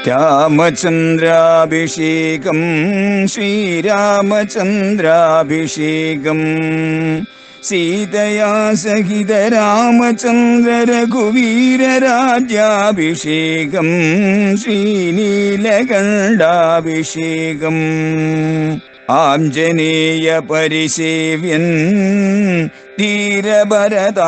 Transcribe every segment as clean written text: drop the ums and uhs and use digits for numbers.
രാമചന്ദ്രാഭിഷേകം ശ്രീരാമചന്ദ്രാഭിഷേകം സീതയാ സഹിത രാമചന്ദ്ര രഘുവീരരാജ്യാഭിഷേകം ശ്രീനീലകണ്ഠാഭിഷേകം ആഞ്ജനേയ പരിസേവ്യൻ ധീരഭരതാഭിപൂജ്യൻ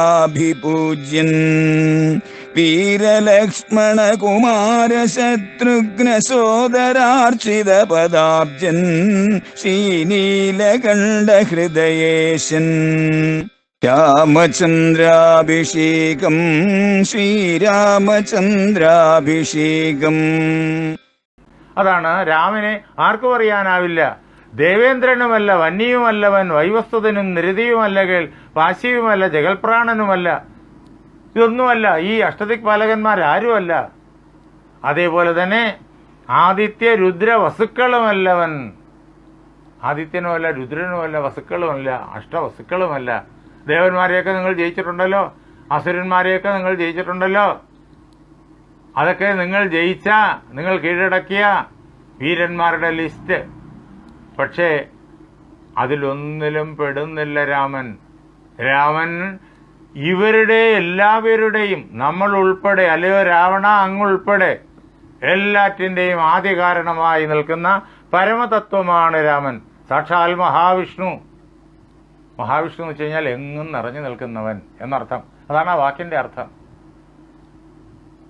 വീരലക്ഷ്മണ കുമാര ശത്രുഘ്ന സോദരാർച്ചിത പദാബ്ജൻ ശ്രീനീലകണ്ഠ ഹൃദയേശൻ രാമചന്ദ്രാഭിഷേകം ശ്രീരാമചന്ദ്രാഭിഷേകം. അതാണ് രാമനെ ആർക്കും അറിയാനാവില്ല. ദേവേന്ദ്രനുമല്ല, വന്യയുമല്ലവൻ, വൈവസ്തുതനും നിരതിയുമല്ലകൾ, പാശിയുമല്ല, ജഗൽപ്രാണനുമല്ല. ഇതൊന്നുമല്ല, ഈ അഷ്ടദിക്പാലകന്മാരാരുമല്ല. അതേപോലെ തന്നെ ആദിത്യ രുദ്ര വസുക്കളുമല്ലവൻ. ആദിത്യനുമല്ല, രുദ്രനുമല്ല, വസുക്കളുമല്ല, അഷ്ടവസുക്കളുമല്ല. ദേവന്മാരെയൊക്കെ നിങ്ങൾ ജയിച്ചിട്ടുണ്ടല്ലോ, അസുരന്മാരെയൊക്കെ നിങ്ങൾ ജയിച്ചിട്ടുണ്ടല്ലോ. അതൊക്കെ നിങ്ങൾ ജയിച്ച, നിങ്ങൾ കീഴടക്കിയ വീരന്മാരുടെ ലിസ്റ്റ്. പക്ഷേ അതിലൊന്നിലും പെടുന്നില്ല രാമൻ. രാമൻ ഇവരുടെ എല്ലാവരുടെയും, നമ്മൾ ഉൾപ്പെടെ, അല്ലയോ രാവണ അങ്ങുൾപ്പെടെ എല്ലാറ്റിൻ്റെയും ആദ്യ കാരണമായി നിൽക്കുന്ന പരമതത്വമാണ് രാമൻ. സാക്ഷാൽ മഹാവിഷ്ണു. മഹാവിഷ്ണു എന്ന് വെച്ച് കഴിഞ്ഞാൽ എങ്ങും നിറഞ്ഞു നിൽക്കുന്നവൻ എന്നർത്ഥം. അതാണ് ആ വാക്കിന്റെ അർത്ഥം.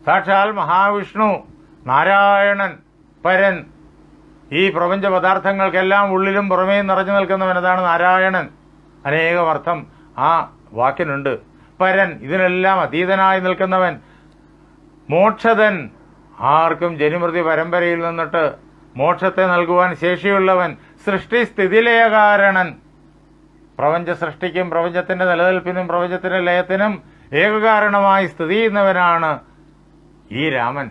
സാക്ഷാൽ മഹാവിഷ്ണു, നാരായണൻ, പരൻ, ഈ പ്രപഞ്ച പദാർത്ഥങ്ങൾക്കെല്ലാം ഉള്ളിലും പുറമേയും നിറഞ്ഞു നിൽക്കുന്നവൻ. അതാണ് നാരായണൻ. അനേകം അർത്ഥം ആ വാക്കിനുണ്ട്. പരൻ, ഇതിനെല്ലാം അതീതനായി നിൽക്കുന്നവൻ. മോക്ഷതൻ, ആർക്കും ജനിമൃതി പരമ്പരയിൽ നിന്നിട്ട് മോക്ഷത്തെ നൽകുവാൻ ശേഷിയുള്ളവൻ. സൃഷ്ടി സ്ഥിതിലയകാരണൻ, പ്രപഞ്ച സൃഷ്ടിക്കും പ്രപഞ്ചത്തിന്റെ നിലനിൽപ്പിനും പ്രപഞ്ചത്തിന്റെ ലയത്തിനും ഏകകാരണമായി സ്ഥിതി ചെയ്യുന്നവനാണ് ഈ രാമൻ.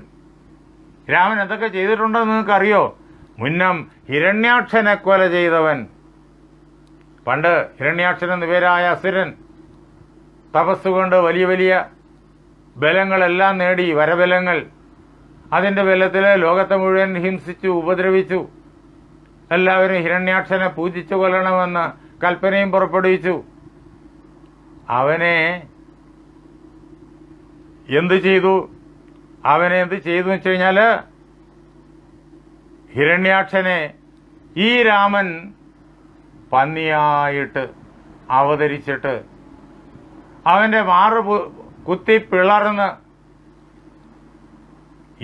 രാമൻ എന്തൊക്കെ ചെയ്തിട്ടുണ്ടെന്ന് നിങ്ങൾക്കറിയോ? മുന്നം ഹിരണ്യാക്ഷനെ കൊല ചെയ്തവൻ. പണ്ട് ഹിരണ്യാക്ഷൻ എന്നു പേരായ അസുരൻ തപസ്സുകൊണ്ട് വലിയ വലിയ ബലങ്ങളെല്ലാം നേടി, വരബലങ്ങൾ. അതിന്റെ ബലത്തിൽ ലോകത്തെ മുഴുവൻ ഹിംസിച്ചു, ഉപദ്രവിച്ചു. എല്ലാവരും ഹിരണ്യാക്ഷനെ പൂജിച്ചു കൊല്ലണമെന്ന് കൽപ്പനയും പുറപ്പെടുവിച്ചു. അവനെ എന്തു ചെയ്തു എന്ന് വെച്ച് കഴിഞ്ഞാല്, ഹിരണ്യാക്ഷനെ ഈ രാമൻ പന്നിയായിട്ട് അവതരിച്ചിട്ട് അവന്റെ മാറ് കുത്തി പിളർന്ന്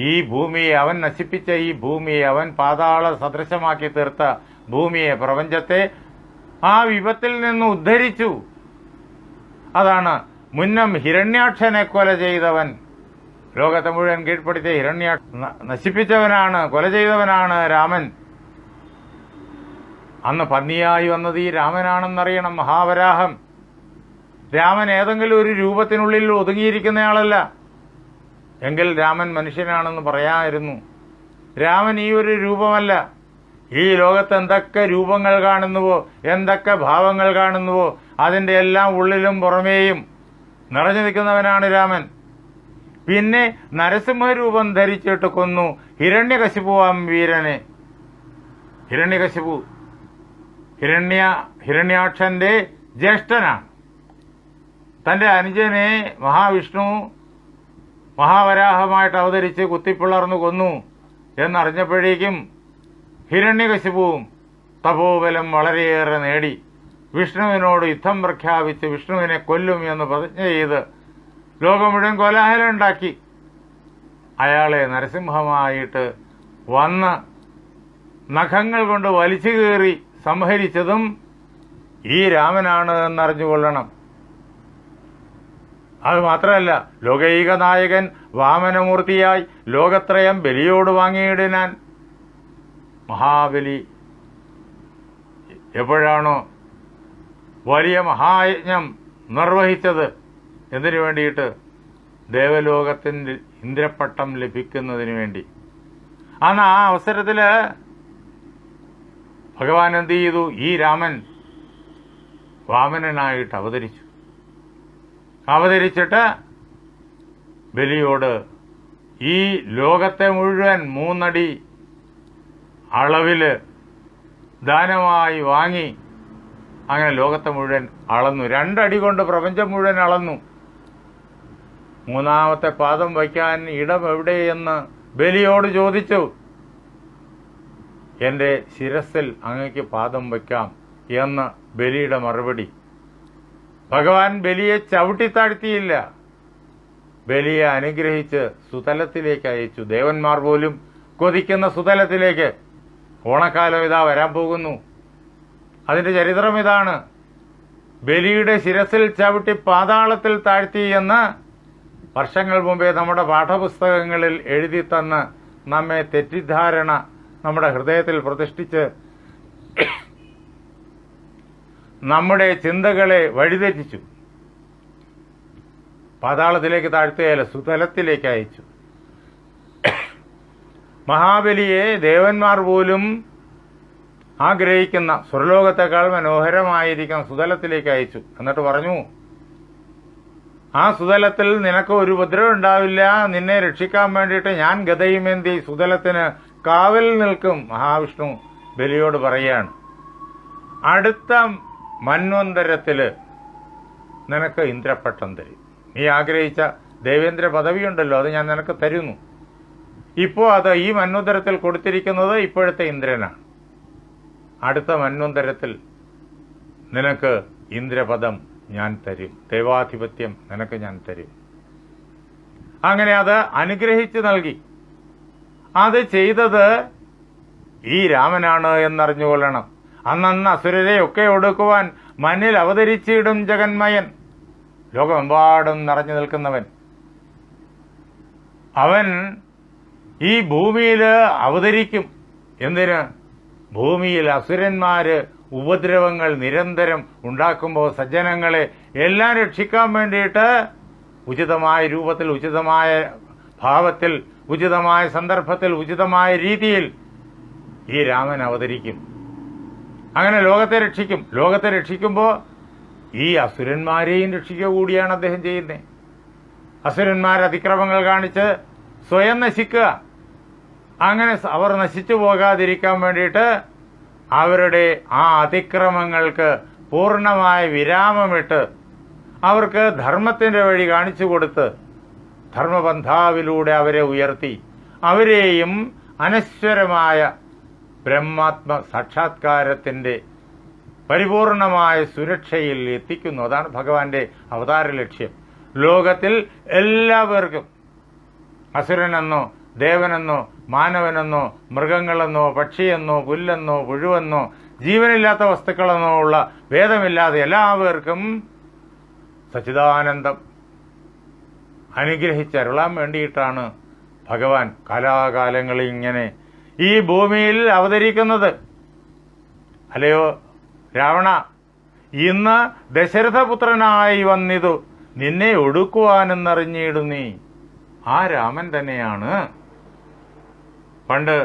ഈ ഭൂമിയെ, അവൻ നശിപ്പിച്ച ഈ ഭൂമിയെ, അവൻ പാതാള സദൃശമാക്കി തീർത്ത ഭൂമിയെ, പ്രപഞ്ചത്തെ ആ വിപത്തിൽ നിന്ന് ഉദ്ധരിച്ചു. അതാണ് മുന്നം ഹിരണ്യാക്ഷനെ കൊല ചെയ്തവൻ. ലോകത്തെ മുഴുവൻ കീഴ്പ്പെടുത്തിയ നശിപ്പിച്ചവനാണ്, കൊല ചെയ്തവനാണ് രാമൻ. അന്ന് പന്നിയായി വന്നത് ഈ രാമനാണെന്നറിയണം. മഹാവരാഹം. രാമൻ ഏതെങ്കിലും ഒരു രൂപത്തിനുള്ളിൽ ഒതുങ്ങിയിരിക്കുന്നയാളല്ല. എങ്കിൽ രാമൻ മനുഷ്യനാണെന്ന് പറയാമായിരുന്നു. രാമൻ ഈ ഒരു രൂപമല്ല. ഈ ലോകത്ത് എന്തൊക്കെ രൂപങ്ങൾ കാണുന്നുവോ, എന്തൊക്കെ ഭാവങ്ങൾ കാണുന്നുവോ, അതിന്റെ എല്ലാം ഉള്ളിലും പുറമേയും നിറഞ്ഞു നിൽക്കുന്നവനാണ് രാമൻ. പിന്നെ നരസിംഹരൂപം ധരിച്ചിട്ട് കൊന്നു ഹിരണ്യകശിപുവാം വീരനെ. ഹിരണ്യകശിപു ഹിരണ്യാക്ഷന്റെ ജ്യേഷ്ഠനാണ്. തന്റെ അനുജനെ മഹാവിഷ്ണു മഹാവരാഹമായിട്ട് അവതരിച്ച് കുത്തിപ്പിളർന്നു കൊന്നു എന്നറിഞ്ഞപ്പോഴേക്കും ഹിരണ്യകശിപുവും തപോബലം വളരെയേറെ നേടി വിഷ്ണുവിനോട് യുദ്ധം പ്രഖ്യാപിച്ച് വിഷ്ണുവിനെ കൊല്ലും എന്ന് പ്രതിജ്ഞ ചെയ്ത് ലോകം മുഴുവൻ കോലാഹലം ഉണ്ടാക്കി. അയാളെ നരസിംഹമായിട്ട് വന്ന് നഖങ്ങൾ കൊണ്ട് വലിച്ചു കീറി സംഹരിച്ചതും ഈ രാമനാണ് എന്നറിഞ്ഞുകൊള്ളണം. അത് മാത്രമല്ല, ലോകൈക നായകൻ വാമനമൂർത്തിയായി ലോകത്രയം ബലിയോട് വാങ്ങിയിടാൻ മഹാബലി എപ്പോഴാണോ വലിയ മഹായജ്ഞം നിർവഹിച്ചത്, എന്തിനു വേണ്ടിയിട്ട്? ദേവലോകത്തിന്റെ ഇന്ദ്രപട്ടം ലഭിക്കുന്നതിന് വേണ്ടി. അന്ന് ആ അവസരത്തില് ഭഗവാൻ എന്ത് ചെയ്തു? ഈ രാമൻ വാമനനായിട്ട് അവതരിച്ചിട്ട് ബലിയോട് ഈ ലോകത്തെ മുഴുവൻ 3 അടി അളവില് ദാനമായി വാങ്ങി അങ്ങനെ ലോകത്തെ മുഴുവൻ അളന്നു. 2 അടി കൊണ്ട് പ്രപഞ്ചം മുഴുവൻ അളന്നു. 3-ാമത്തെ പാദം വയ്ക്കാൻ ഇടം എവിടെയെന്ന് ബലിയോട് ചോദിച്ചു. എൻ്റെ ശിരസിൽ അങ്ങയ്ക്ക് പാദം വയ്ക്കാം എന്ന് ബലിയുടെ മറുപടി. ഭഗവാൻ ബലിയെ ചവിട്ടിത്താഴ്ത്തിയില്ല, ബലിയെ അനുഗ്രഹിച്ച് സുതലത്തിലേക്ക് അയച്ചു. ദേവന്മാർ പോലും കൊതിക്കുന്ന സുതലത്തിലേക്ക്. ഓണക്കാലം ഇതാ വരാൻ പോകുന്നു. അതിന്റെ ചരിത്രം ഇതാണ്. ബലിയുടെ ശിരസിൽ ചവിട്ടി പാതാളത്തിൽ താഴ്ത്തി എന്ന് വർഷങ്ങൾ മുമ്പേ നമ്മുടെ പാഠപുസ്തകങ്ങളിൽ എഴുതി തന്ന് നമ്മെ തെറ്റിദ്ധാരണ നമ്മുടെ ഹൃദയത്തിൽ പ്രതിഷ്ഠിച്ച് നമ്മുടെ ചിന്തകളെ വഴിതെറ്റിച്ചു. പാതാളത്തിലേക്ക് താഴ്ത്തുകയല്ല, സുതലത്തിലേക്ക് അയച്ചു. മഹാബലിയെ ദേവന്മാർ പോലും ആഗ്രഹിക്കുന്ന സ്വർലോകത്തെക്കാൾ മനോഹരമായിരിക്കുന്ന സുതലത്തിലേക്ക് അയച്ചു. എന്നിട്ട് പറഞ്ഞു, ആ സുതലത്തിൽ നിനക്ക് ഒരു ഉപദ്രവം ഉണ്ടാവില്ല, നിന്നെ രക്ഷിക്കാൻ വേണ്ടിയിട്ട് ഞാൻ ഗദയുമേന്തി സുതലത്തിന് കാവൽ നിൽക്കും. മഹാവിഷ്ണു ബലിയോട് പറയുകയാണ്, അടുത്ത മന്വന്തരത്തില് നിനക്ക് ഇന്ദ്രപട്ടം തരും. നീ ആഗ്രഹിച്ച ദേവേന്ദ്ര പദവിയുണ്ടല്ലോ, അത് ഞാൻ നിനക്ക് തരുന്നു. ഇപ്പോൾ അത് ഈ മന്വന്തരത്തിൽ കൊടുത്തിരിക്കുന്നത് ഇപ്പോഴത്തെ ഇന്ദ്രനാണ്. അടുത്ത മന്വന്തരത്തിൽ നിനക്ക് ഇന്ദ്രപദം ഞാൻ തരും, ദേവാധിപത്യം നിനക്ക് ഞാൻ തരും. അങ്ങനെ അത് അനുഗ്രഹിച്ചു നൽകി. അത് ചെയ്തത് ഈ രാമനാണ് എന്നറിഞ്ഞുകൊള്ളണം. അന്നന്ന് അസുരരെ ഒക്കെ ഒടുക്കുവാൻ മണ്ണിൽ അവതരിച്ചിടും ജഗന്മയൻ, ലോകമെമ്പാടും നിറഞ്ഞു നിൽക്കുന്നവൻ. അവൻ ഈ ഭൂമിയിൽ അവതരിക്കും. എന്തിന്? ഭൂമിയിൽ അസുരന്മാര് ഉപദ്രവങ്ങൾ നിരന്തരം ഉണ്ടാക്കുമ്പോൾ സജ്ജനങ്ങളെ എല്ലാം രക്ഷിക്കാൻ വേണ്ടിയിട്ട് ഉചിതമായ രൂപത്തിൽ, ഉചിതമായ ഭാവത്തിൽ, ഉചിതമായ സന്ദർഭത്തിൽ, ഉചിതമായ രീതിയിൽ ഈ രാമൻ അവതരിക്കും. അങ്ങനെ ലോകത്തെ രക്ഷിക്കും. ലോകത്തെ രക്ഷിക്കുമ്പോൾ ഈ അസുരന്മാരെയും രക്ഷിക്കുക കൂടിയാണ് അദ്ദേഹം ചെയ്യുന്നത്. അസുരന്മാർ അതിക്രമങ്ങൾ കാണിച്ച് സ്വയം നശിക്കുക. അങ്ങനെ അവർ നശിച്ചു പോകാതിരിക്കാൻ വേണ്ടിയിട്ട് അവരുടെ ആ അതിക്രമങ്ങൾക്ക് പൂർണ്ണമായ വിരാമമിട്ട് അവർക്ക് ധർമ്മത്തിന്റെ വഴി കാണിച്ചു കൊടുത്ത് ധർമ്മപന്ഥാവിലൂടെ അവരെ ഉയർത്തി അവരെയും അനശ്വരമായ ബ്രഹ്മാത്മ സാക്ഷാത്കാരത്തിന്റെ പരിപൂർണമായ സുരക്ഷയിൽ എത്തിക്കുന്നു. അതാണ് ഭഗവാന്റെ അവതാര ലക്ഷ്യം. ലോകത്തിൽ എല്ലാവർക്കും അസുരനെന്നോ ദേവനെന്നോ മാനവനെന്നോ മൃഗങ്ങളെന്നോ പക്ഷിയെന്നോ പുല്ലെന്നോ പുഴുവെന്നോ ജീവനില്ലാത്ത വസ്തുക്കളെന്നോ ഉള്ള ഭേദമില്ലാതെ എല്ലാവർക്കും സച്ചിദാനന്ദം അനുഗ്രഹിച്ചരുളാൻ വേണ്ടിയിട്ടാണ് ഭഗവാൻ കാലാകാലങ്ങളിൽ ഇങ്ങനെ ഈ ഭൂമിയിൽ അവതരിക്കുന്നത്. അല്ലയോ രാവണ, ഇന്ന് ദശരഥപുത്രനായി വന്നിതു നിന്നെ ഒടുക്കുവാനെന്നറിഞ്ഞിടും നീ. ആ രാമൻ തന്നെയാണ് പണ്ട്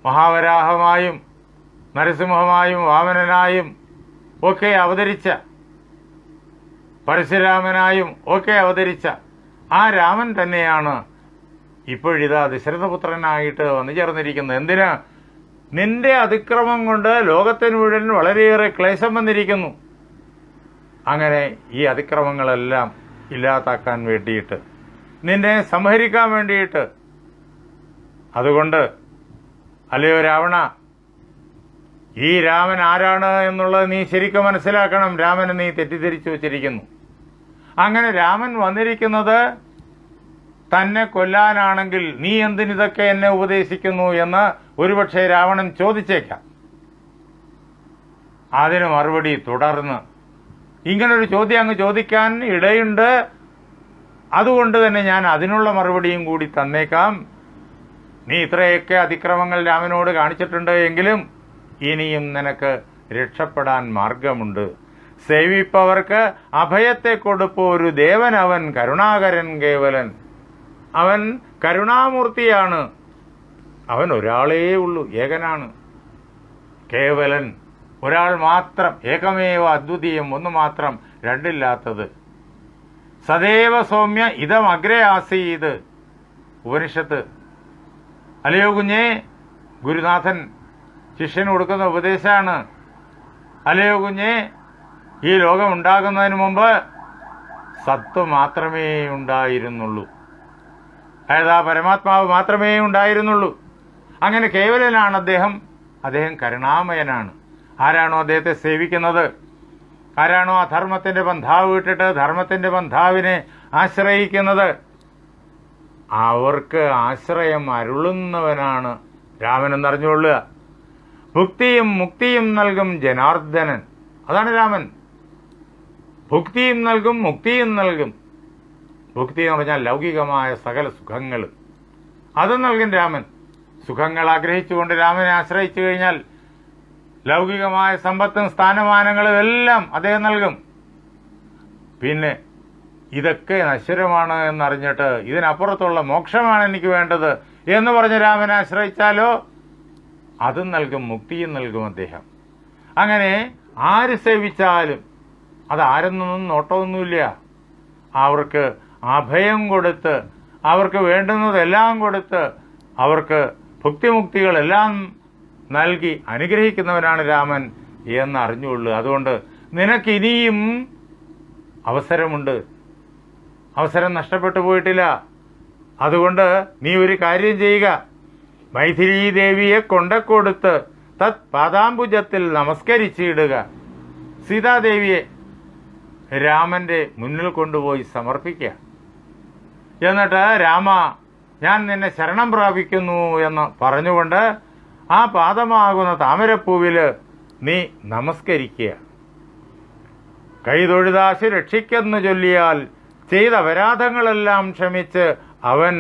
മഹാവരാഹമായും നരസിംഹമായും വാമനനായും ഒക്കെ അവതരിച്ച, പരശുരാമനായും ഒക്കെ അവതരിച്ച ആ രാമൻ തന്നെയാണ് ഇപ്പോഴിതാ ദശരഥപുത്രനായിട്ട് വന്നു ചേർന്നിരിക്കുന്നത്. എന്തിന്? നിന്റെ അതിക്രമം കൊണ്ട് ലോകത്തിന് മുഴുവൻ വളരെയേറെ ക്ലേശം വന്നിരിക്കുന്നു. അങ്ങനെ ഈ അതിക്രമങ്ങളെല്ലാം ഇല്ലാതാക്കാൻ വേണ്ടിയിട്ട്, നിന്നെ സംഹരിക്കാൻ വേണ്ടിയിട്ട്. അതുകൊണ്ട് അല്ലയോ രാവണ, ഈ രാമൻ ആരാണ് എന്നുള്ളത് നീ ശരിക്കും മനസ്സിലാക്കണം. രാമനെ നീ തെറ്റിദ്ധരിച്ചു വച്ചിരിക്കുന്നു. അങ്ങനെ രാമൻ വന്നിരിക്കുന്നത് തന്നെ കൊല്ലാനാണെങ്കിൽ നീ എന്തിനിതൊക്കെ എന്നെ ഉപദേശിക്കുന്നു എന്ന് ഒരുപക്ഷെ രാവണൻ ചോദിച്ചേക്കാം. അതിന് മറുപടി തുടർന്ന് ഇങ്ങനൊരു ചോദ്യം അങ്ങ് ചോദിക്കാൻ ഇടയുണ്ട്, അതുകൊണ്ട് തന്നെ ഞാൻ അതിനുള്ള മറുപടിയും കൂടി തന്നേക്കാം. നീ ഇത്രയൊക്കെ അതിക്രമങ്ങൾ രാമനോട് കാണിച്ചിട്ടുണ്ട് എങ്കിലും ഇനിയും നിനക്ക് രക്ഷപ്പെടാൻ മാർഗമുണ്ട്. സേവിപ്പവർക്ക് അഭയത്തെ കൊടുപ്പോ ഒരു ദേവൻ അവൻ കരുണാകരൻ കേവലൻ. അവൻ കരുണാമൂർത്തിയാണ്. അവൻ ഒരാളേ ഉള്ളൂ, ഏകനാണ്, കേവലൻ, ഒരാൾ മാത്രം, ഏകമേവ അദ്വിതീയം, ഒന്ന് മാത്രം, രണ്ടില്ലാത്തത്. സദൈവ സൗമ്യ ഇതം അഗ്രേ ആസീത്. ഉപനിഷത്ത്. അല്ലയോ കുഞ്ഞേ, ഗുരുനാഥൻ ശിഷ്യന് കൊടുക്കുന്ന ഉപദേശമാണ്. അല്ലയോ കുഞ്ഞേ, ഈ ലോകം ഉണ്ടാകുന്നതിന് മുമ്പ് സത്ത് മാത്രമേ ഉണ്ടായിരുന്നുള്ളൂ. അതായത് ആ പരമാത്മാവ് മാത്രമേ ഉണ്ടായിരുന്നുള്ളൂ. അങ്ങനെ കേവലനാണ് അദ്ദേഹം. അദ്ദേഹം കരുണാമയനാണ്. ആരാണോ അദ്ദേഹത്തെ സേവിക്കുന്നത്, ആരാണോ അധർമ്മത്തിന്റെ പന്ഥാവ് വിട്ടിട്ട് ധർമ്മത്തിന്റെ പന്ഥാവിനെ ആശ്രയിക്കുന്നത്, അവർക്ക് ആശ്രയം അരുളുന്നവനാണ് രാമൻ എന്നറിഞ്ഞുകൊള്ളുക. ഭുക്തിയും മുക്തിയും നൽകും ജനാർദ്ദനൻ. അതാണ് രാമൻ. ഭുക്തിയും നൽകും, മുക്തിയും നൽകും. ഭുക്തി എന്ന് പറഞ്ഞാൽ ലൗകികമായ സകല സുഖങ്ങൾ, അത് നൽകും രാമൻ. സുഖങ്ങൾ ആഗ്രഹിച്ചുകൊണ്ട് രാമനെ ആശ്രയിച്ചു കഴിഞ്ഞാൽ ലൗകികമായ സമ്പത്തും സ്ഥാനമാനങ്ങളും എല്ലാം അദ്ദേഹം നൽകും. പിന്നെ ഇതൊക്കെ നശ്വരമാണ് എന്നറിഞ്ഞിട്ട് ഇതിനപ്പുറത്തുള്ള മോക്ഷമാണ് എനിക്ക് വേണ്ടത് എന്ന് പറഞ്ഞ് രാമനെ ആശ്രയിച്ചാലോ അതും നൽകും, മുക്തിയും നൽകും അദ്ദേഹം. അങ്ങനെ ആര് സേവിച്ചാലും അത് ആരെന്നൊന്നും നോട്ടമൊന്നുമില്ല. അവർക്ക് അഭയം കൊടുത്ത്, അവർക്ക് വേണ്ടുന്നതെല്ലാം കൊടുത്ത്, അവർക്ക് ഭുക്തിമുക്തികളെല്ലാം നൽകി അനുഗ്രഹിക്കുന്നവനാണ് രാമൻ എന്നറിഞ്ഞുകൊള്ളു. അതുകൊണ്ട് നിനക്കിനിയും അവസരമുണ്ട്. അവസരം നഷ്ടപ്പെട്ടു പോയിട്ടില്ല. അതുകൊണ്ട് നീ ഒരു കാര്യം ചെയ്യുക. മൈഥിലീ ദേവിയെ കൊണ്ടക്കൊടുത്ത് തത് പാദാംബുജത്തിൽ നമസ്കരിച്ചിടുക. സീതാദേവിയെ രാമന്റെ മുന്നിൽ കൊണ്ടുപോയി സമർപ്പിക്കുക. എന്നിട്ട് രാമ, ഞാൻ നിന്നെ ശരണം പ്രാപിക്കുന്നു എന്ന് പറഞ്ഞുകൊണ്ട് ആ പാദമാകുന്ന താമരപ്പൂവിൽ നീ നമസ്കരിക്കുക. കൈതൊഴുതാശു രക്ഷിക്കെന്ന് ചൊല്ലിയാൽ ചെയ്ത അപരാധങ്ങളെല്ലാം ക്ഷമിച്ച് അവൻ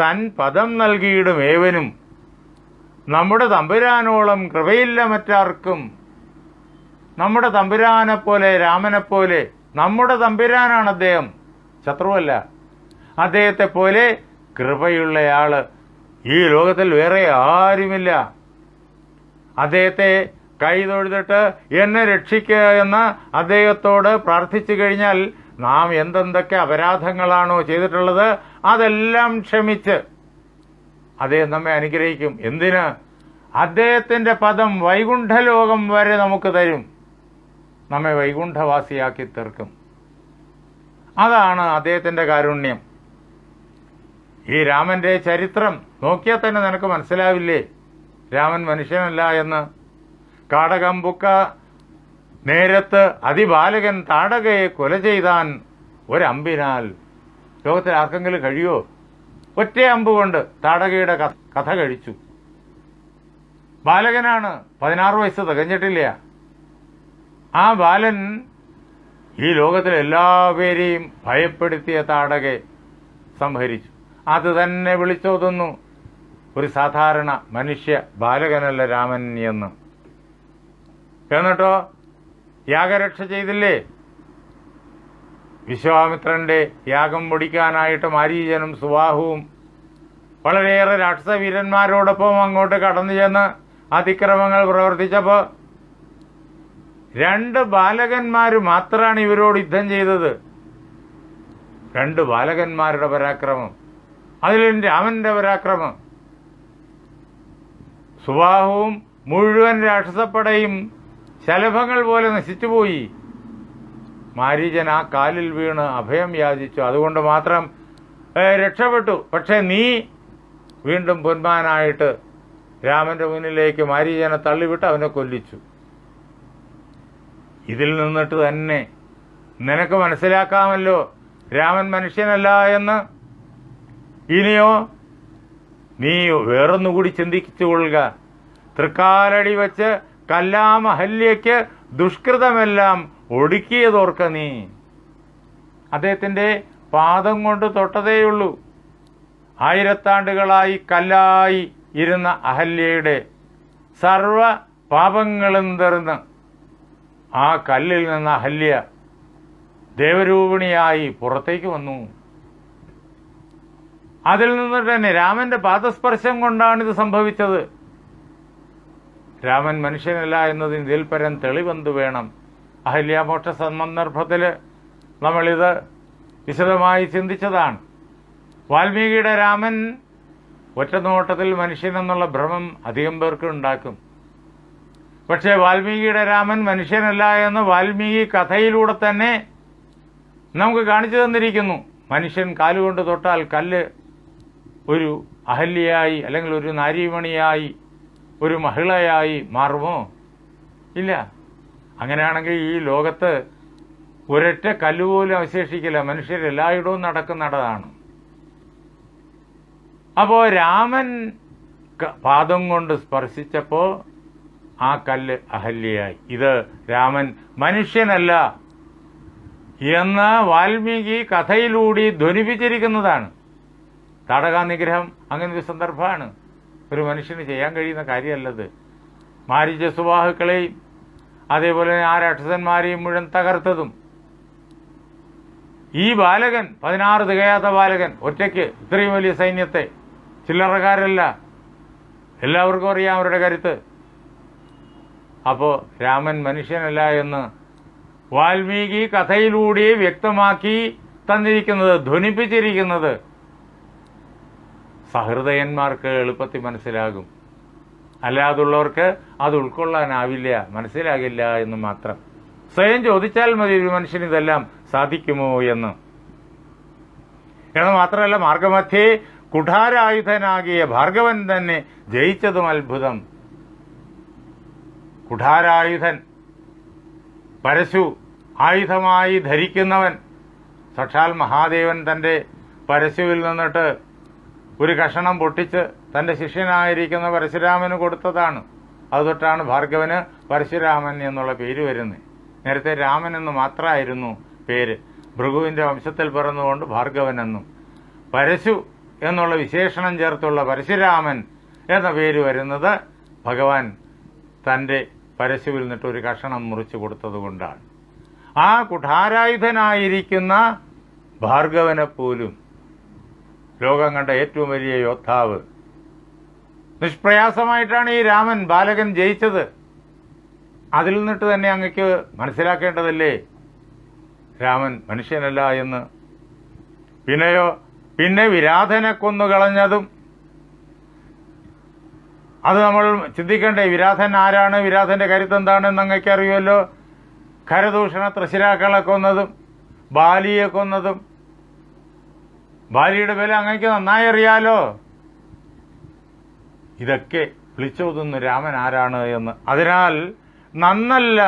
തൻ പദം നൽകിയിടും ഏവനും. നമ്മുടെ തമ്പുരാനോളം കൃപയില്ല മറ്റാർക്കും. നമ്മുടെ തമ്പുരാനെപ്പോലെ, രാമനെപ്പോലെ, നമ്മുടെ തമ്പുരാനാണ് അദ്ദേഹം, ശത്രുവല്ല. അദ്ദേഹത്തെ പോലെ കൃപയുള്ളയാള് ഈ ലോകത്തിൽ വേറെ ആരുമില്ല. അദ്ദേഹത്തെ കൈതൊഴുതിട്ട് എന്നെ രക്ഷിക്കുക എന്ന് അദ്ദേഹത്തോട് പ്രാർത്ഥിച്ചു കഴിഞ്ഞാൽ നാം എന്തെന്തൊക്കെ അപരാധങ്ങളാണോ ചെയ്തിട്ടുള്ളത് അതെല്ലാം ക്ഷമിച്ച് അദ്ദേഹം നമ്മെ അനുഗ്രഹിക്കും. എന്തിന്? അദ്ദേഹത്തിന്റെ പദം വൈകുണ്ഠലോകം വരെ നമുക്ക് തരും, നമ്മെ വൈകുണ്ഠവാസിയാക്കി തീർക്കും. അതാണ് അദ്ദേഹത്തിന്റെ കാരുണ്യം. ഈ രാമന്റെ ചരിത്രം നോക്കിയാൽ തന്നെ നിനക്ക് മനസ്സിലാവില്ലേ രാമൻ മനുഷ്യനല്ല എന്ന്? കാടകംബുക്ക നേരത്ത് അതിബാലകൻ താടകയെ കൊല ചെയ്താൻ ഒരമ്പിനാൽ. ലോകത്തിൽ ആർക്കെങ്കിലും കഴിയോ? ഒറ്റ അമ്പ് കൊണ്ട് താടകയുടെ കഥ കഴിച്ചു. ബാലകനാണ്, 16 വയസ്സ് തികഞ്ഞിട്ടില്ല. ആ ബാലൻ ഈ ലോകത്തിലെ എല്ലാവരെയും ഭയപ്പെടുത്തിയ താടകയെ സംഹരിച്ചു. അത് തന്നെ വിളിച്ചോതുന്നു ഒരു സാധാരണ മനുഷ്യ ബാലകനല്ല രാമൻ എന്ന്. എന്നിട്ടോ യാഗരക്ഷ ചെയ്തില്ലേ? വിശ്വാമിത്രന്റെ യാഗം മുടിക്കാനായിട്ട് മാരീചനും സുബാഹുവും വളരെയേറെ രാക്ഷസവീരന്മാരോടൊപ്പം അങ്ങോട്ട് കടന്നു ചെന്ന് അതിക്രമങ്ങൾ പ്രവർത്തിച്ചപ്പോ 2 ബാലകന്മാർ മാത്രമാണ് ഇവരോട് യുദ്ധം ചെയ്തത്. 2 ബാലകന്മാരുടെ പരാക്രമം, അതിലും രാമന്റെ പരാക്രമം. സുബാഹുവും മുഴുവൻ രാക്ഷസപ്പടയും ശലഭങ്ങൾ പോലെ നശിച്ചുപോയി. മാരീചൻ ആ കാലിൽ വീണ് അഭയം യാചിച്ചു. അതുകൊണ്ട് മാത്രം രക്ഷപ്പെട്ടു. പക്ഷെ നീ വീണ്ടും പൊന്മാനായിട്ട് രാമന്റെ മുന്നിലേക്ക് മാരീചനെ തള്ളിവിട്ട് അവനെ കൊല്ലിച്ചു. ഇതിൽ നിന്നിട്ട് തന്നെ നിനക്ക് മനസ്സിലാക്കാമല്ലോ രാമൻ മനുഷ്യനല്ല എന്ന്. ഇനിയോ നീ വേറൊന്നുകൂടി ചിന്തിച്ചുകൊള്ളുക. തൃക്കാലടി വച്ച് കല്ലാമഹല്യയ്ക്ക് ദുഷ്കൃതമെല്ലാം ഒടുക്കിയതോർക്ക നീ. അദ്ദേഹത്തിന്റെ പാദം കൊണ്ട് തൊട്ടതേയുള്ളൂ. 1000 ആണ്ടുകളായി കല്ലായി ഇരുന്ന അഹല്യയുടെ സർവ പാപങ്ങളും തീർന്ന് ആ കല്ലിൽ നിന്ന് അഹല്യ ദേവരൂപിണിയായി പുറത്തേക്ക് വന്നു. അതിൽ നിന്ന് തന്നെ രാമന്റെ പാദസ്പർശം കൊണ്ടാണിത് സംഭവിച്ചത്. രാമൻ മനുഷ്യനല്ല എന്നതിന് ഇതിൽ പരം തെളിവെന്ത് വേണം? അഹല്യാമോക്ഷ സന്ദർഭത്തിൽ നമ്മളിത് വിശദമായി ചിന്തിച്ചതാണ്. വാൽമീകിയുടെ രാമൻ ഒറ്റ നോട്ടത്തിൽ മനുഷ്യനെന്നുള്ള ഭ്രമം അധികം പേർക്ക് ഉണ്ടാക്കും. പക്ഷേ വാൽമീകിയുടെ രാമൻ മനുഷ്യനല്ല എന്ന് വാൽമീകി കഥയിലൂടെ തന്നെ നമുക്ക് കാണിച്ചു തന്നിരിക്കുന്നു. മനുഷ്യൻ കാലുകൊണ്ട് തൊട്ടാൽ കല്ല് ഒരു അഹല്യയായി അല്ലെങ്കിൽ ഒരു നാരീമണിയായി ഒരു മഹിളയായി മാറുമോ? ഇല്ല. അങ്ങനെയാണെങ്കിൽ ഈ ലോകത്ത് ഒരൊറ്റ കല്ലുപോലും അവശേഷിക്കില്ല. മനുഷ്യരെല്ലായിടവും നടക്കുന്നതാണ്. അപ്പോൾ രാമൻ പാദം കൊണ്ട് സ്പർശിച്ചപ്പോൾ ആ കല്ല് അഹല്യയായി. ഇത് രാമൻ മനുഷ്യനല്ല എന്ന് വാൽമീകി കഥയിലൂടെ ധ്വനിപ്പിച്ചിരിക്കുന്നതാണ്. താടകാനിഗ്രഹം അങ്ങനെ ഒരു സന്ദർഭമാണ്. ഒരു മനുഷ്യന് ചെയ്യാൻ കഴിയുന്ന കാര്യമല്ലത്. മാരീച സുബാഹുക്കളെയും അതേപോലെ ആ രാക്ഷസന്മാരെയും മുഴുവൻ തകർത്തതും ഈ ബാലകൻ, 16 തികയാത്ത ബാലകൻ ഒറ്റയ്ക്ക് ഇത്രയും വലിയ സൈന്യത്തെ, ചില്ലറക്കാരല്ല, എല്ലാവർക്കും അറിയാം അവരുടെ കരുത്ത്. അപ്പോൾ രാമൻ മനുഷ്യനല്ല എന്ന് വാൽമീകി കഥയിലൂടെ വ്യക്തമാക്കി തന്നിരിക്കുന്നത്, ധ്വനിപ്പിച്ചിരിക്കുന്നത് സഹൃദയന്മാർക്ക് എളുപ്പത്തിൽ മനസ്സിലാകും. അല്ലാതുള്ളവർക്ക് അത് ഉൾക്കൊള്ളാനാവില്ല, മനസ്സിലാകില്ല എന്ന് മാത്രം. സ്വയം ചോദിച്ചാൽ മതി ഒരു മനുഷ്യന് ഇതെല്ലാം സാധിക്കുമോ എന്ന്. എന്ന് മാത്രമല്ല, മാർഗമധ്യേ കുഠാരായുധനാകിയ ഭാർഗവൻ തന്നെ ജയിച്ചതും അത്ഭുതം. കുഠാരായുധൻ, പരശു ആയുധമായി ധരിക്കുന്നവൻ, സാക്ഷാൽ മഹാദേവൻ തന്റെ പരശുവിൽ നിന്നിട്ട് ഒരു കഷണം പൊട്ടിച്ച് തന്റെ ശിഷ്യനായിരിക്കുന്ന പരശുരാമന് കൊടുത്തതാണ്. അതുതൊട്ടാണ് ഭാർഗവന് പരശുരാമൻ എന്നുള്ള പേര് വരുന്നത്. നേരത്തെ രാമൻ എന്ന് മാത്രമായിരുന്നു പേര്. ഭൃഗുവിന്റെ വംശത്തിൽ പിറന്നുകൊണ്ട് ഭാർഗവൻ എന്നും, പരശു എന്നുള്ള വിശേഷണം ചേർത്തുള്ള പരശുരാമൻ എന്ന പേര് വരുന്നത് ഭഗവാൻ തന്റെ പരശുവിൽ നിന്നിട്ട് ഒരു കഷണം മുറിച്ചു കൊടുത്തതുകൊണ്ടാണ്. ആ കുഠാരായുധനായിരിക്കുന്ന ഭാർഗവനെ പോലും ലോകം കണ്ട ഏറ്റവും വലിയ യോദ്ധാവ്, നിഷ്പ്രയാസമായിട്ടാണ് ഈ രാമൻ ബാലകൻ ജയിച്ചത്. അതിൽ നിന്നിട്ട് തന്നെ അങ്ങക്ക് മനസ്സിലാക്കേണ്ടതല്ലേ രാമൻ മനുഷ്യനല്ല എന്ന്. പിന്നെ വിരാധനെ കൊന്നുകളഞ്ഞതും അത് നമ്മൾ ചിന്തിക്കണ്ടേ. വിരാധൻ ആരാണ്? വിരാധന്റെ കരുത്തെന്താണെന്ന് അങ്ങക്ക് അറിയുമല്ലോ. ഖരദൂഷണ ത്രശിരാക്കളെ കൊന്നതും ബാലിയെ കൊന്നതും. ബാലിയുടെ വില അങ്ങക്ക് നന്നായി അറിയാലോ. ഇതൊക്കെ വിളിച്ചോതുന്നു രാമൻ ആരാണ് എന്ന്. അതിനാൽ നന്നല്ല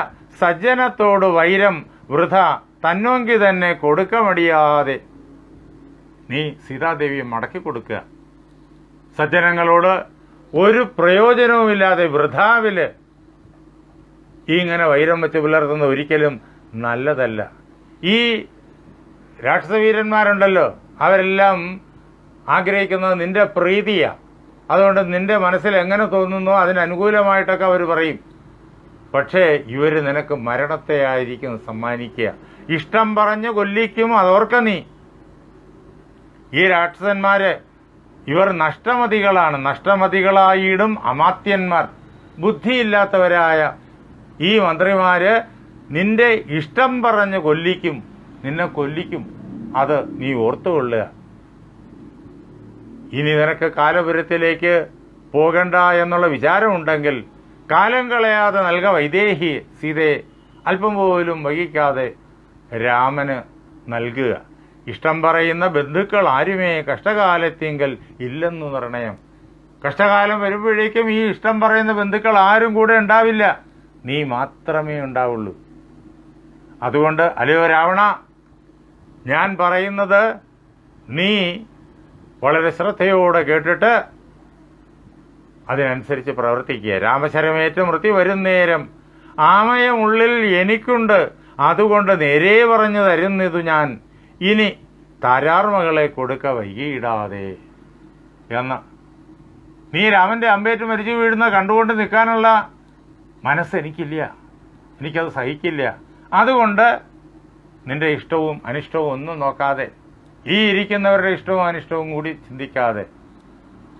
സജ്ജനത്തോട് വൈരം വൃഥ തന്നോങ്കി തന്നെ കൊടുക്കമടിയാതെ നീ സീതാദേവിയെ മടക്കി കൊടുക്കുക. സജ്ജനങ്ങളോട് ഒരു പ്രയോജനവുമില്ലാതെ വൃഥാവില് ഇങ്ങനെ വൈരം വെച്ച് പുലർത്തുന്ന ഒരിക്കലും നല്ലതല്ല. ഈ രാക്ഷസവീരന്മാരുണ്ടല്ലോ, അവരെല്ലാം ആഗ്രഹിക്കുന്നത് നിന്റെ പ്രീതിയാ. അതുകൊണ്ട് നിന്റെ മനസ്സിൽ എങ്ങനെ തോന്നുന്നോ അതിനനുകൂലമായിട്ടൊക്കെ അവർ പറയും. പക്ഷേ ഇവർ നിനക്ക് മരണത്തെ ആയിരിക്കും സമ്മാനിക്കുക. ഇഷ്ടം പറഞ്ഞ് കൊല്ലിക്കും, അതോർക്ക നീ. ഈ രാക്ഷസന്മാര് ഇവർ നഷ്ടമതികളാണ്. നഷ്ടമതികളായിടും അമാത്യന്മാർ. ബുദ്ധിയില്ലാത്തവരായ ഈ മന്ത്രിമാര് നിന്റെ ഇഷ്ടം പറഞ്ഞ് കൊല്ലിക്കും, നിന്നെ കൊല്ലിക്കും. അത് നീ ഓർത്തുകൊള്ളുക. ഇനി നിനക്ക് കാലപുരത്തിലേക്ക് പോകണ്ട എന്നുള്ള വിചാരമുണ്ടെങ്കിൽ കാലം കളയാതെ നൽക വൈദേഹി സീതയെ അല്പം പോലും വൈകിക്കാതെ രാമന് നൽകുക. ഇഷ്ടം പറയുന്ന ബന്ധുക്കൾ ആരുമേ കഷ്ടകാലത്തിങ്കൽ ഇല്ലെന്നു നിർണയം. കഷ്ടകാലം വരുമ്പോഴേക്കും ഈ ഇഷ്ടം പറയുന്ന ബന്ധുക്കൾ ആരും കൂടെ ഉണ്ടാവില്ല, നീ മാത്രമേ ഉണ്ടാവുള്ളൂ. അതുകൊണ്ട് അല്ലയോ രാവണ, ഞാൻ പറയുന്നത് നീ വളരെ ശ്രദ്ധയോടെ കേട്ടിട്ട് അതിനനുസരിച്ച് പ്രവർത്തിക്കുക. രാമശരമേറ്റ് മൃത്യു വരുന്നേരം ആമയമുള്ളിൽ എനിക്കുണ്ട്, അതുകൊണ്ട് നേരെ പറഞ്ഞു തരുന്നിതു ഞാൻ. ഇനി താരാർമകളെ കൊടുക്ക വൈകിയിടാതെ എന്ന്. നീ രാമന്റെ അമ്പേറ്റ് മരിച്ചു വീഴുന്ന കണ്ടുകൊണ്ട് നിൽക്കാനുള്ള മനസ്സെനിക്കില്ല, എനിക്കത് സഹിക്കില്ല. അതുകൊണ്ട് നിന്റെ ഇഷ്ടവും അനിഷ്ടവും ഒന്നും നോക്കാതെ, ഈ ഇരിക്കുന്നവരുടെ ഇഷ്ടവും അനിഷ്ടവും കൂടി ചിന്തിക്കാതെ,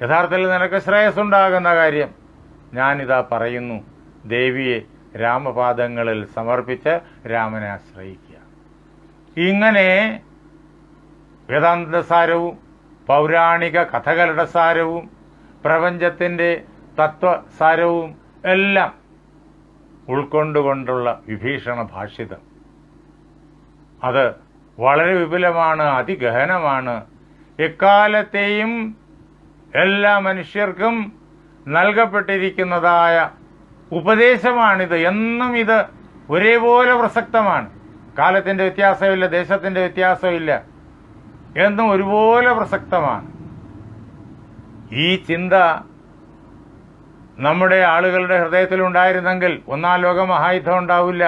യഥാർത്ഥത്തിൽ നിനക്ക് ശ്രേയസ്സുണ്ടാകുന്ന കാര്യം ഞാനിതാ പറയുന്നു. ദേവിയെ രാമപാദങ്ങളിൽ സമർപ്പിച്ച് രാമനെ ആശ്രയിക്കുക. ഇങ്ങനെ വേദാന്തസാരവും പൗരാണിക കഥകളുടെ സാരവും പ്രപഞ്ചത്തിൻ്റെ തത്വസാരവും എല്ലാം ഉൾക്കൊണ്ടുകൊണ്ടുള്ള വിഭീഷണ ഭാഷിതം. അത് വളരെ വിപുലമാണ്, അതിഗഹനമാണ്. എക്കാലത്തെയും എല്ലാ മനുഷ്യർക്കും നൽകപ്പെട്ടിരിക്കുന്നതായ ഉപദേശമാണിത്. എന്നും ഇത് ഒരേപോലെ പ്രസക്തമാണ്. കാലത്തിൻ്റെ വ്യത്യാസമില്ല, ദേശത്തിൻ്റെ വ്യത്യാസമില്ല, എന്നും ഒരുപോലെ പ്രസക്തമാണ്. ഈ ചിന്ത നമ്മുടെ ആളുകളുടെ ഹൃദയത്തിലുണ്ടായിരുന്നെങ്കിൽ ഒന്നാം ലോക മഹായുദ്ധം ഉണ്ടാവില്ല,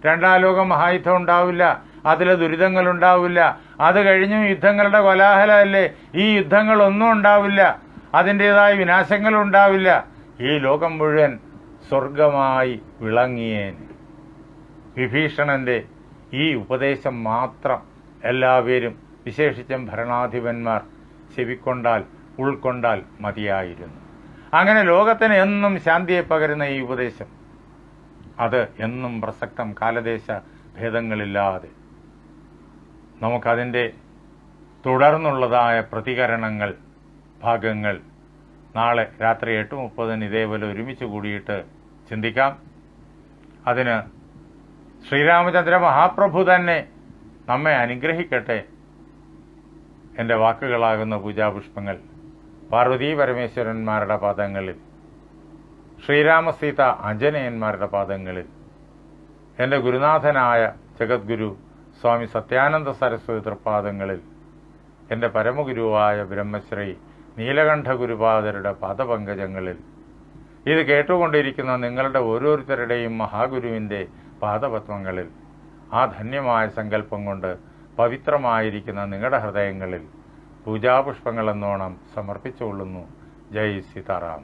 രണ്ടാം ലോക മഹായുദ്ധം ഉണ്ടാവില്ല, അതിലെ ദുരിതങ്ങളുണ്ടാവില്ല. അത് കഴിഞ്ഞും യുദ്ധങ്ങളുടെ കോലാഹലമല്ലേ. ഈ യുദ്ധങ്ങളൊന്നും ഉണ്ടാവില്ല, അതിൻ്റെതായ വിനാശങ്ങളുണ്ടാവില്ല. ഈ ലോകം മുഴുവൻ സ്വർഗമായി വിളങ്ങിയേന്. വിഭീഷണന്റെ ഈ ഉപദേശം മാത്രം എല്ലാവരും, വിശേഷിച്ചും ഭരണാധിപന്മാർ ചെവിക്കൊണ്ടാൽ, ഉൾക്കൊണ്ടാൽ മതിയായിരുന്നു. അങ്ങനെ ലോകത്തിന് എന്നും ശാന്തിയെ പകരുന്ന ഈ ഉപദേശം, അത് എന്നും പ്രസക്തം, കാലദേശ ഭേദങ്ങളില്ലാതെ. നമുക്കതിൻ്റെ തുടർന്നുള്ളതായ പ്രതികരണങ്ങൾ, ഭാഗങ്ങൾ നാളെ രാത്രി 8:30 ഇതേപോലെ ഒരുമിച്ച് കൂടിയിട്ട് ചിന്തിക്കാം. അതിന് ശ്രീരാമചന്ദ്ര മഹാപ്രഭു തന്നെ നമ്മെ അനുഗ്രഹിക്കട്ടെ. എൻ്റെ വാക്കുകളാകുന്ന പൂജാപുഷ്പങ്ങൾ പാർവതീ പരമേശ്വരന്മാരുടെ പാദങ്ങളിൽ, ശ്രീരാമസീത ആഞ്ജനേയന്മാരുടെ പാദങ്ങളിൽ, എൻ്റെ ഗുരുനാഥനായ ജഗദ്ഗുരു സ്വാമി സത്യാനന്ദ സരസ്വതി തൃപ്പാദങ്ങളിൽ, എൻ്റെ പരമഗുരുവായ ബ്രഹ്മശ്രീ നീലകണ്ഠ ഗുരുപാദരുടെ പാദപങ്കജങ്ങളിൽ, ഇത് കേട്ടുകൊണ്ടിരിക്കുന്ന നിങ്ങളുടെ ഓരോരുത്തരുടെയും മഹാഗുരുവിൻ്റെ പാദപത്മങ്ങളിൽ, ആ ധന്യമായ സങ്കല്പം കൊണ്ട് പവിത്രമായിരിക്കുന്ന നിങ്ങളുടെ ഹൃദയങ്ങളിൽ പൂജാപുഷ്പങ്ങളെന്നോണം സമർപ്പിച്ചുകൊള്ളുന്നു. ജയ് സീതാറാം.